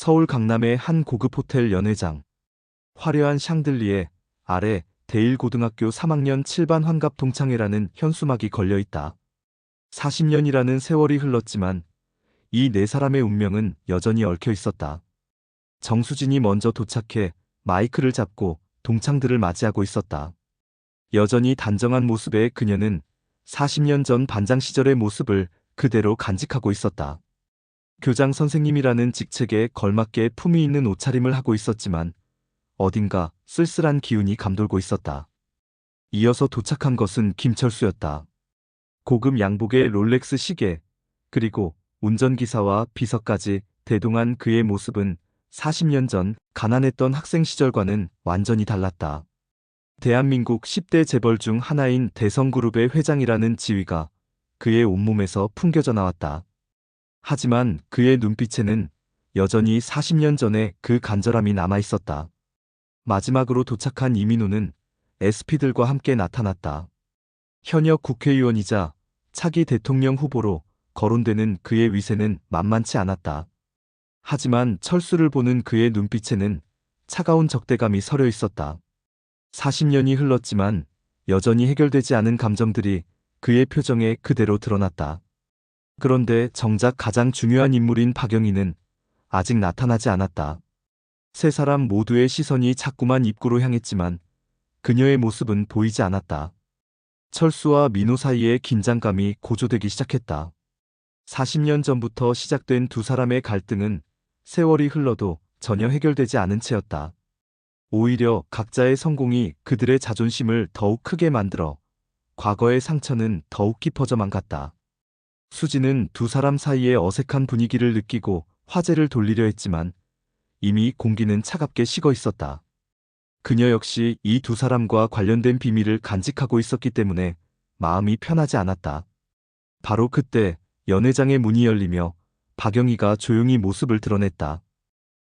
서울 강남의 한 고급 호텔 연회장. 화려한 샹들리에 아래 대일고등학교 3학년 7반 환갑 동창회라는 현수막이 걸려있다. 40년이라는 세월이 흘렀지만 이 네 사람의 운명은 여전히 얽혀 있었다. 정수진이 먼저 도착해 마이크를 잡고 동창들을 맞이하고 있었다. 여전히 단정한 모습의 그녀는 40년 전 반장 시절의 모습을 그대로 간직하고 있었다. 교장 선생님이라는 직책에 걸맞게 품위 있는 옷차림을 하고 있었지만 어딘가 쓸쓸한 기운이 감돌고 있었다. 이어서 도착한 것은 김철수였다. 고급 양복에 롤렉스 시계, 그리고 운전기사와 비서까지 대동한 그의 모습은 40년 전 가난했던 학생 시절과는 완전히 달랐다. 대한민국 10대 재벌 중 하나인 대성그룹의 회장이라는 지위가 그의 온몸에서 풍겨져 나왔다. 하지만 그의 눈빛에는 여전히 40년 전의 그 간절함이 남아있었다. 마지막으로 도착한 이민호는 SP들과 함께 나타났다. 현역 국회의원이자 차기 대통령 후보로 거론되는 그의 위세는 만만치 않았다. 하지만 철수를 보는 그의 눈빛에는 차가운 적대감이 서려 있었다. 40년이 흘렀지만 여전히 해결되지 않은 감정들이 그의 표정에 그대로 드러났다. 그런데 정작 가장 중요한 인물인 박영희는 아직 나타나지 않았다. 세 사람 모두의 시선이 자꾸만 입구로 향했지만 그녀의 모습은 보이지 않았다. 철수와 민호 사이의 긴장감이 고조되기 시작했다. 40년 전부터 시작된 두 사람의 갈등은 세월이 흘러도 전혀 해결되지 않은 채였다. 오히려 각자의 성공이 그들의 자존심을 더욱 크게 만들어 과거의 상처는 더욱 깊어져만 갔다. 수지는 두 사람 사이의 어색한 분위기를 느끼고 화제를 돌리려 했지만 이미 공기는 차갑게 식어 있었다. 그녀 역시 이 두 사람과 관련된 비밀을 간직하고 있었기 때문에 마음이 편하지 않았다. 바로 그때 연회장의 문이 열리며 박영희가 조용히 모습을 드러냈다.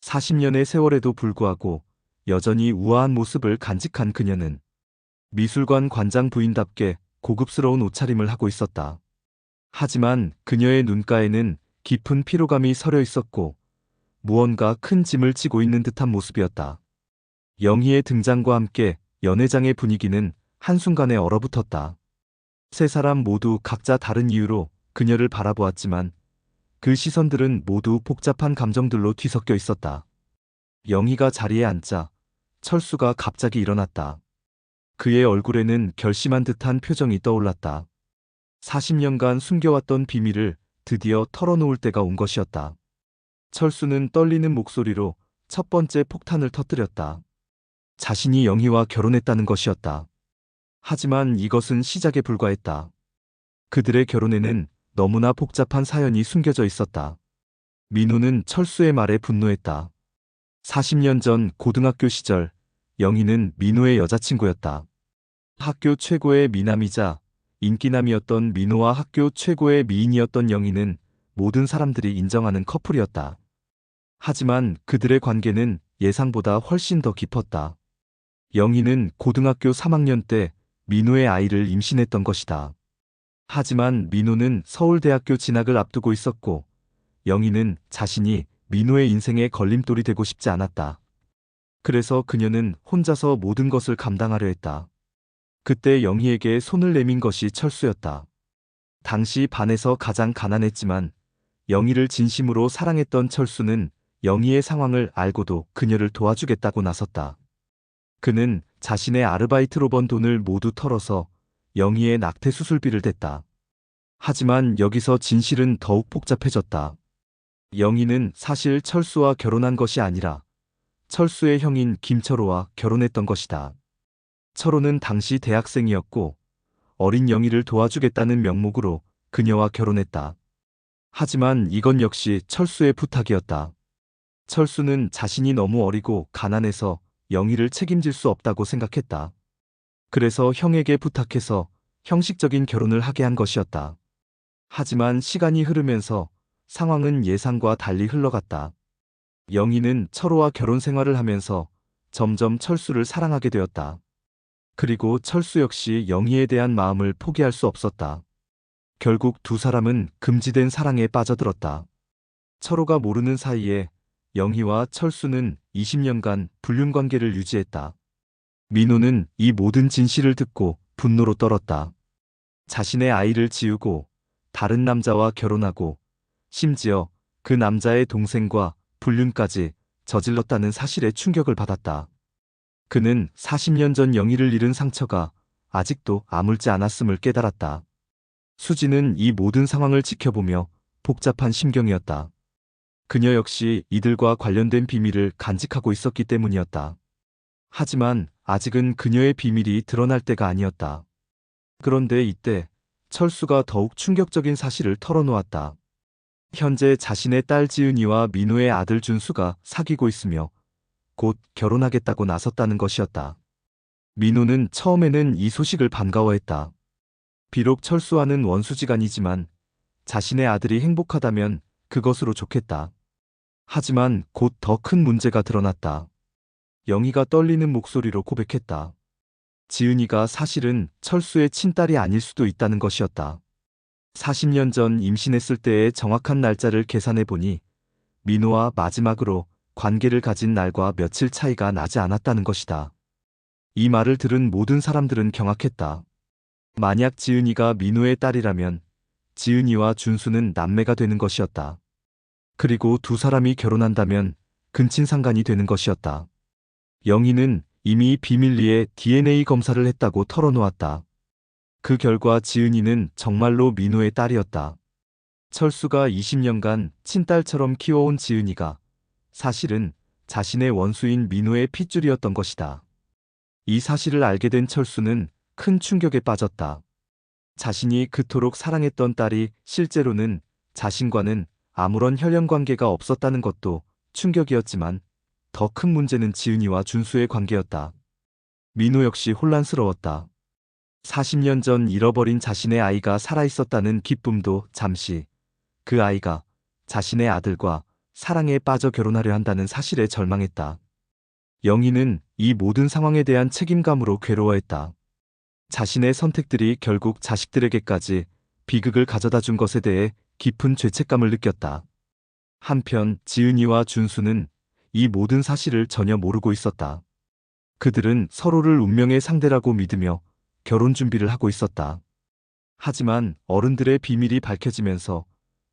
40년의 세월에도 불구하고 여전히 우아한 모습을 간직한 그녀는 미술관 관장 부인답게 고급스러운 옷차림을 하고 있었다. 하지만 그녀의 눈가에는 깊은 피로감이 서려 있었고 무언가 큰 짐을 지고 있는 듯한 모습이었다. 영희의 등장과 함께 연회장의 분위기는 한순간에 얼어붙었다. 세 사람 모두 각자 다른 이유로 그녀를 바라보았지만 그 시선들은 모두 복잡한 감정들로 뒤섞여 있었다. 영희가 자리에 앉자 철수가 갑자기 일어났다. 그의 얼굴에는 결심한 듯한 표정이 떠올랐다. 40년간 숨겨왔던 비밀을 드디어 털어놓을 때가 온 것이었다. 철수는 떨리는 목소리로 첫 번째 폭탄을 터뜨렸다. 자신이 영희와 결혼했다는 것이었다. 하지만 이것은 시작에 불과했다. 그들의 결혼에는 너무나 복잡한 사연이 숨겨져 있었다. 민호는 철수의 말에 분노했다. 40년 전 고등학교 시절 영희는 민호의 여자친구였다. 학교 최고의 미남이자 인기남이었던 민호와 학교 최고의 미인이었던 영희는 모든 사람들이 인정하는 커플이었다. 하지만 그들의 관계는 예상보다 훨씬 더 깊었다. 영희는 고등학교 3학년 때 민호의 아이를 임신했던 것이다. 하지만 민호는 서울대학교 진학을 앞두고 있었고 영희는 자신이 민호의 인생의 걸림돌이 되고 싶지 않았다. 그래서 그녀는 혼자서 모든 것을 감당하려 했다. 그때 영희에게 손을 내민 것이 철수였다. 당시 반에서 가장 가난했지만 영희를 진심으로 사랑했던 철수는 영희의 상황을 알고도 그녀를 도와주겠다고 나섰다. 그는 자신의 아르바이트로 번 돈을 모두 털어서 영희의 낙태 수술비를 댔다. 하지만 여기서 진실은 더욱 복잡해졌다. 영희는 사실 철수와 결혼한 것이 아니라 철수의 형인 김철호와 결혼했던 것이다. 철호는 당시 대학생이었고 어린 영희를 도와주겠다는 명목으로 그녀와 결혼했다. 하지만 이건 역시 철수의 부탁이었다. 철수는 자신이 너무 어리고 가난해서 영희를 책임질 수 없다고 생각했다. 그래서 형에게 부탁해서 형식적인 결혼을 하게 한 것이었다. 하지만 시간이 흐르면서 상황은 예상과 달리 흘러갔다. 영희는 철호와 결혼 생활을 하면서 점점 철수를 사랑하게 되었다. 그리고 철수 역시 영희에 대한 마음을 포기할 수 없었다. 결국 두 사람은 금지된 사랑에 빠져들었다. 철호가 모르는 사이에 영희와 철수는 20년간 불륜관계를 유지했다. 민호는 이 모든 진실을 듣고 분노로 떨었다. 자신의 아이를 지우고 다른 남자와 결혼하고 심지어 그 남자의 동생과 불륜까지 저질렀다는 사실에 충격을 받았다. 그는 40년 전 영희를 잃은 상처가 아직도 아물지 않았음을 깨달았다. 수지는 이 모든 상황을 지켜보며 복잡한 심경이었다. 그녀 역시 이들과 관련된 비밀을 간직하고 있었기 때문이었다. 하지만 아직은 그녀의 비밀이 드러날 때가 아니었다. 그런데 이때 철수가 더욱 충격적인 사실을 털어놓았다. 현재 자신의 딸 지은이와 민호의 아들 준수가 사귀고 있으며 곧 결혼하겠다고 나섰다는 것이었다. 민호는 처음에는 이 소식을 반가워했다. 비록 철수와는 원수지간이지만 자신의 아들이 행복하다면 그것으로 좋겠다. 하지만 곧 더 큰 문제가 드러났다. 영희가 떨리는 목소리로 고백했다. 지은이가 사실은 철수의 친딸이 아닐 수도 있다는 것이었다. 40년 전 임신했을 때의 정확한 날짜를 계산해 보니 민호와 마지막으로 관계를 가진 날과 며칠 차이가 나지 않았다는 것이다. 이 말을 들은 모든 사람들은 경악했다. 만약 지은이가 민호의 딸이라면 지은이와 준수는 남매가 되는 것이었다. 그리고 두 사람이 결혼한다면 근친상간이 되는 것이었다. 영희는 이미 비밀리에 DNA 검사를 했다고 털어놓았다. 그 결과 지은이는 정말로 민호의 딸이었다. 철수가 20년간 친딸처럼 키워온 지은이가 사실은 자신의 원수인 민호의 핏줄이었던 것이다. 이 사실을 알게 된 철수는 큰 충격에 빠졌다. 자신이 그토록 사랑했던 딸이 실제로는 자신과는 아무런 혈연 관계가 없었다는 것도 충격이었지만 더 큰 문제는 지은이와 준수의 관계였다. 민호 역시 혼란스러웠다. 40년 전 잃어버린 자신의 아이가 살아있었다는 기쁨도 잠시, 그 아이가 자신의 아들과 사랑에 빠져 결혼하려 한다는 사실에 절망했다. 영희는 이 모든 상황에 대한 책임감으로 괴로워했다. 자신의 선택들이 결국 자식들에게까지 비극을 가져다 준 것에 대해 깊은 죄책감을 느꼈다. 한편 지은이와 준수는 이 모든 사실을 전혀 모르고 있었다. 그들은 서로를 운명의 상대라고 믿으며 결혼 준비를 하고 있었다. 하지만 어른들의 비밀이 밝혀지면서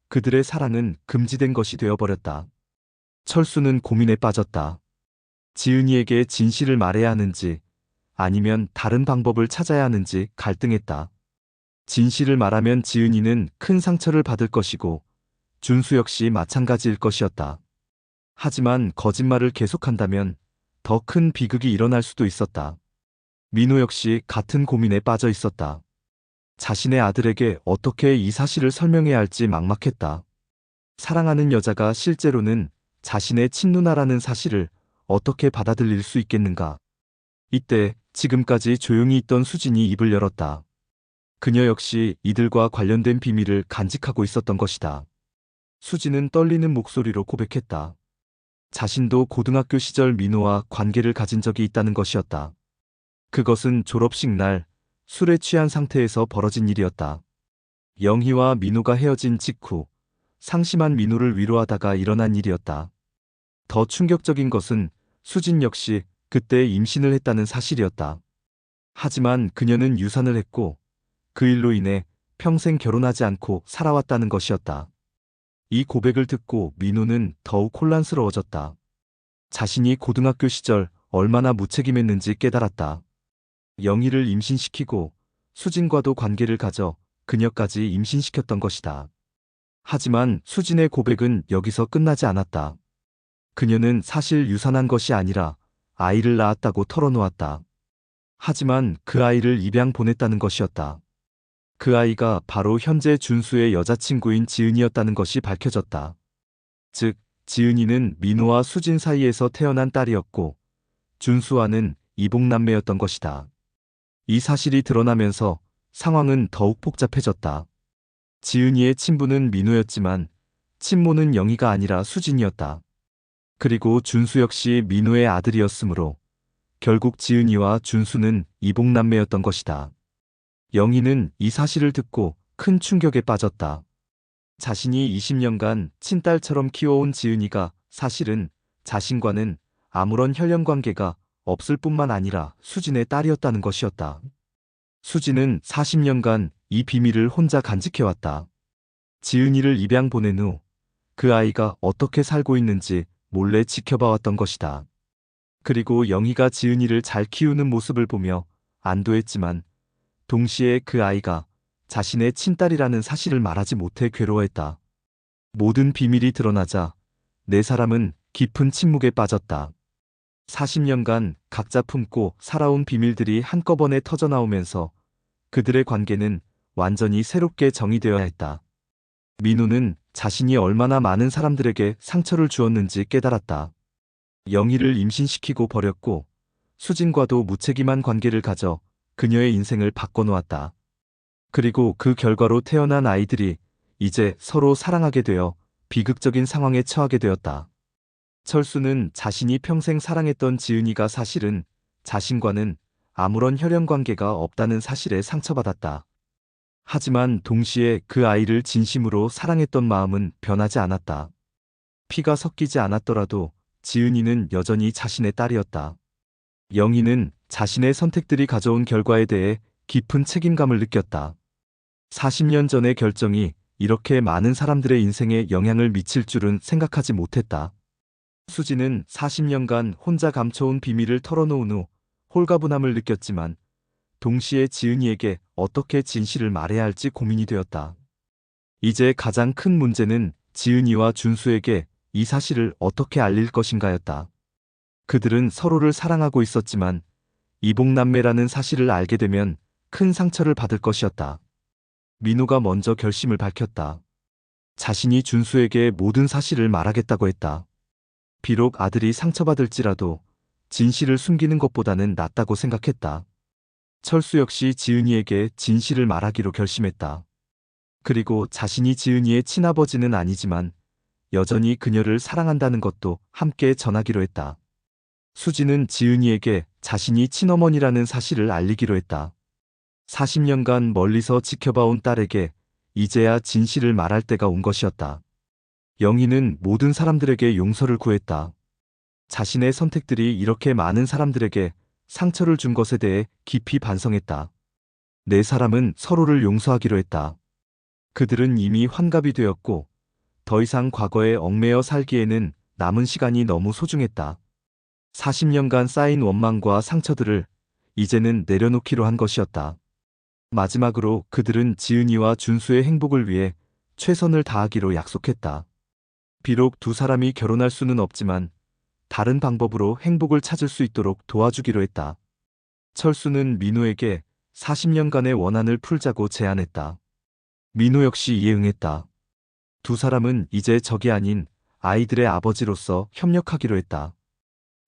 그들의 사랑은 금지된 것이 되어버렸다. 철수는 고민에 빠졌다. 지은이에게 진실을 말해야 하는지 아니면 다른 방법을 찾아야 하는지 갈등했다. 진실을 말하면 지은이는 큰 상처를 받을 것이고 준수 역시 마찬가지일 것이었다. 하지만 거짓말을 계속한다면 더 큰 비극이 일어날 수도 있었다. 민호 역시 같은 고민에 빠져 있었다. 자신의 아들에게 어떻게 이 사실을 설명해야 할지 막막했다. 사랑하는 여자가 실제로는 자신의 친누나라는 사실을 어떻게 받아들일 수 있겠는가. 이때 지금까지 조용히 있던 수진이 입을 열었다. 그녀 역시 이들과 관련된 비밀을 간직하고 있었던 것이다. 수진은 떨리는 목소리로 고백했다. 자신도 고등학교 시절 민호와 관계를 가진 적이 있다는 것이었다. 그것은 졸업식 날 술에 취한 상태에서 벌어진 일이었다. 영희와 민호가 헤어진 직후 상심한 민호를 위로하다가 일어난 일이었다. 더 충격적인 것은 수진 역시 그때 임신을 했다는 사실이었다. 하지만 그녀는 유산을 했고 그 일로 인해 평생 결혼하지 않고 살아왔다는 것이었다. 이 고백을 듣고 민호는 더욱 혼란스러워졌다. 자신이 고등학교 시절 얼마나 무책임했는지 깨달았다. 영희를 임신시키고 수진과도 관계를 가져 그녀까지 임신시켰던 것이다. 하지만 수진의 고백은 여기서 끝나지 않았다. 그녀는 사실 유산한 것이 아니라 아이를 낳았다고 털어놓았다. 하지만 그 아이를 입양 보냈다는 것이었다. 그 아이가 바로 현재 준수의 여자친구인 지은이였다는 것이 밝혀졌다. 즉, 지은이는 민호와 수진 사이에서 태어난 딸이었고 준수와는 이복남매였던 것이다. 이 사실이 드러나면서 상황은 더욱 복잡해졌다. 지은이의 친부는 민호였지만 친모는 영희가 아니라 수진이었다. 그리고 준수 역시 민호의 아들이었으므로 결국 지은이와 준수는 이복남매였던 것이다. 영희는 이 사실을 듣고 큰 충격에 빠졌다. 자신이 20년간 친딸처럼 키워온 지은이가 사실은 자신과는 아무런 혈연 관계가 없을 뿐만 아니라 수진의 딸이었다는 것이었다. 수진은 40년간 이 비밀을 혼자 간직해왔다. 지은이를 입양 보낸 후 그 아이가 어떻게 살고 있는지 몰래 지켜봐왔던 것이다. 그리고 영희가 지은이를 잘 키우는 모습을 보며 안도했지만 동시에 그 아이가 자신의 친딸이라는 사실을 말하지 못해 괴로워했다. 모든 비밀이 드러나자 네 사람은 깊은 침묵에 빠졌다. 40년간 각자 품고 살아온 비밀들이 한꺼번에 터져나오면서 그들의 관계는 완전히 새롭게 정의되어야 했다. 민호는 자신이 얼마나 많은 사람들에게 상처를 주었는지 깨달았다. 영희를 임신시키고 버렸고 수진과도 무책임한 관계를 가져 그녀의 인생을 바꿔놓았다. 그리고 그 결과로 태어난 아이들이 이제 서로 사랑하게 되어 비극적인 상황에 처하게 되었다. 철수는 자신이 평생 사랑했던 지은이가 사실은 자신과는 아무런 혈연 관계가 없다는 사실에 상처받았다. 하지만 동시에 그 아이를 진심으로 사랑했던 마음은 변하지 않았다. 피가 섞이지 않았더라도 지은이는 여전히 자신의 딸이었다. 영희는 자신의 선택들이 가져온 결과에 대해 깊은 책임감을 느꼈다. 40년 전의 결정이 이렇게 많은 사람들의 인생에 영향을 미칠 줄은 생각하지 못했다. 수지는 40년간 혼자 감춰온 비밀을 털어놓은 후 홀가분함을 느꼈지만 동시에 지은이에게 어떻게 진실을 말해야 할지 고민이 되었다. 이제 가장 큰 문제는 지은이와 준수에게 이 사실을 어떻게 알릴 것인가였다. 그들은 서로를 사랑하고 있었지만 이복남매라는 사실을 알게 되면 큰 상처를 받을 것이었다. 민호가 먼저 결심을 밝혔다. 자신이 준수에게 모든 사실을 말하겠다고 했다. 비록 아들이 상처받을지라도 진실을 숨기는 것보다는 낫다고 생각했다. 철수 역시 지은이에게 진실을 말하기로 결심했다. 그리고 자신이 지은이의 친아버지는 아니지만 여전히 그녀를 사랑한다는 것도 함께 전하기로 했다. 수지는 지은이에게 자신이 친어머니라는 사실을 알리기로 했다. 40년간 멀리서 지켜봐온 딸에게 이제야 진실을 말할 때가 온 것이었다. 영희는 모든 사람들에게 용서를 구했다. 자신의 선택들이 이렇게 많은 사람들에게 상처를 준 것에 대해 깊이 반성했다. 네 사람은 서로를 용서하기로 했다. 그들은 이미 환갑이 되었고 더 이상 과거에 얽매여 살기에는 남은 시간이 너무 소중했다. 40년간 쌓인 원망과 상처들을 이제는 내려놓기로 한 것이었다. 마지막으로 그들은 지은이와 준수의 행복을 위해 최선을 다하기로 약속했다. 비록 두 사람이 결혼할 수는 없지만 다른 방법으로 행복을 찾을 수 있도록 도와주기로 했다. 철수는 민호에게 40년간의 원한을 풀자고 제안했다. 민호 역시 이에 응했다. 두 사람은 이제 적이 아닌 아이들의 아버지로서 협력하기로 했다.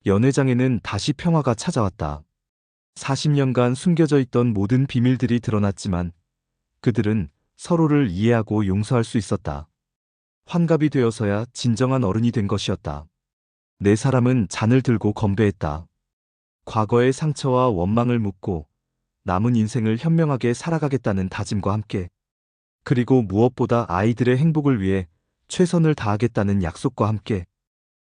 연회장에는 다시 평화가 찾아왔다. 40년간 숨겨져 있던 모든 비밀들이 드러났지만 그들은 서로를 이해하고 용서할 수 있었다. 환갑이 되어서야 진정한 어른이 된 것이었다. 네 사람은 잔을 들고 건배했다. 과거의 상처와 원망을 묻고 남은 인생을 현명하게 살아가겠다는 다짐과 함께, 그리고 무엇보다 아이들의 행복을 위해 최선을 다하겠다는 약속과 함께